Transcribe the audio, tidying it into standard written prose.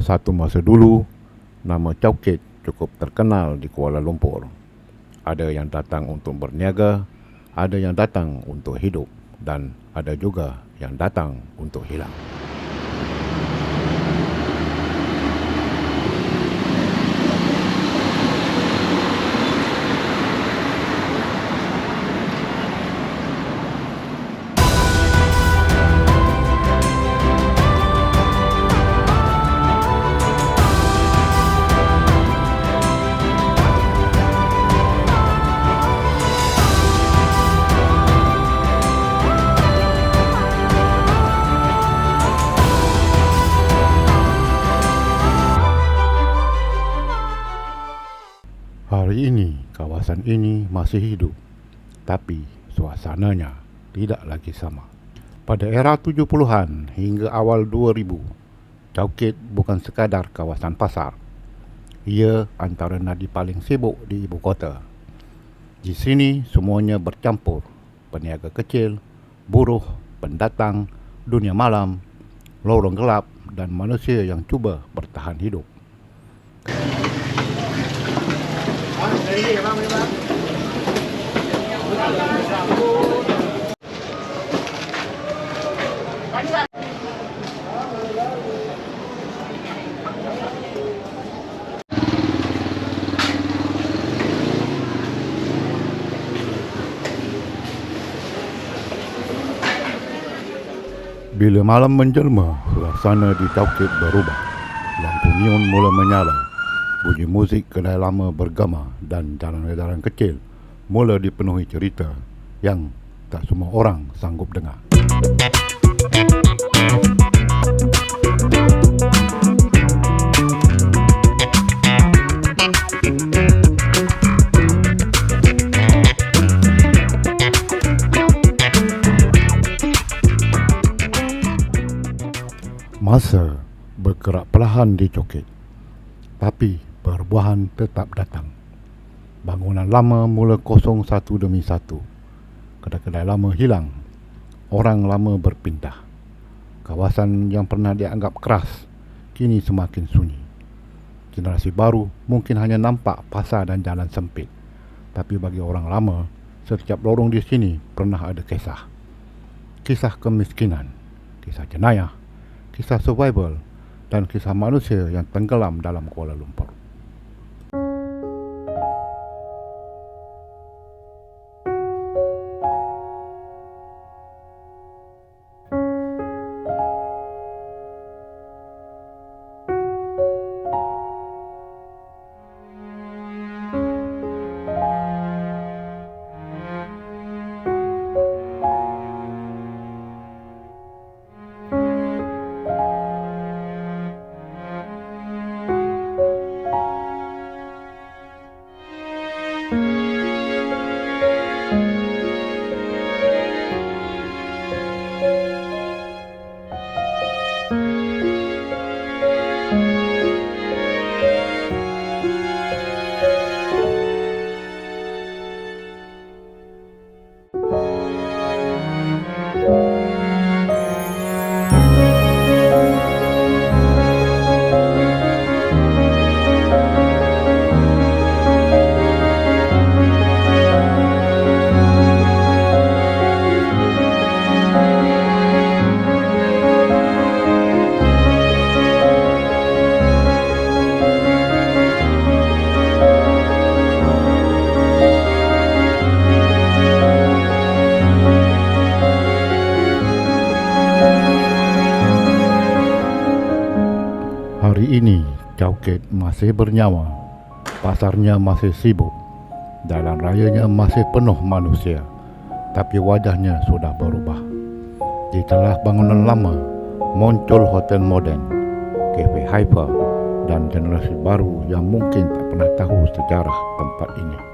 Satu masa dulu, nama Chowkit cukup terkenal di Kuala Lumpur. Ada yang datang untuk berniaga, ada yang datang untuk hidup, dan ada juga yang datang untuk hilang. Hari ini, kawasan ini masih hidup, tapi suasananya tidak lagi sama. Pada era 70-an hingga awal 2000, Chowkit bukan sekadar kawasan pasar. Ia antara nadi paling sibuk di ibu kota. Di sini semuanya bercampur, peniaga kecil, buruh, pendatang, dunia malam, lorong gelap, dan manusia yang cuba bertahan hidup. Bila malam menjelma, suasana di Chowkit berubah. Lampu neon mula menyala, bunyi musik kedai lama bergema dan jalan-jalan kecil mula dipenuhi cerita yang tak semua orang sanggup dengar. Masa bergerak perlahan di Chowkit, tapi perubahan tetap datang. Bangunan lama mula kosong satu demi satu. Kedai-kedai lama hilang. Orang lama berpindah. Kawasan yang pernah dianggap keras kini semakin sunyi. Generasi baru mungkin hanya nampak pasar dan jalan sempit. Tapi bagi orang lama, setiap lorong di sini pernah ada kisah. Kisah kemiskinan, kisah jenayah, kisah survival, dan kisah manusia yang tenggelam dalam Kuala Lumpur. Hari ini, Chowkit masih bernyawa, pasarnya masih sibuk, jalan rayanya masih penuh manusia, tapi wajahnya sudah berubah. Di tengah bangunan lama, muncul hotel moden, kafe hyper, dan generasi baru yang mungkin tak pernah tahu sejarah tempat ini.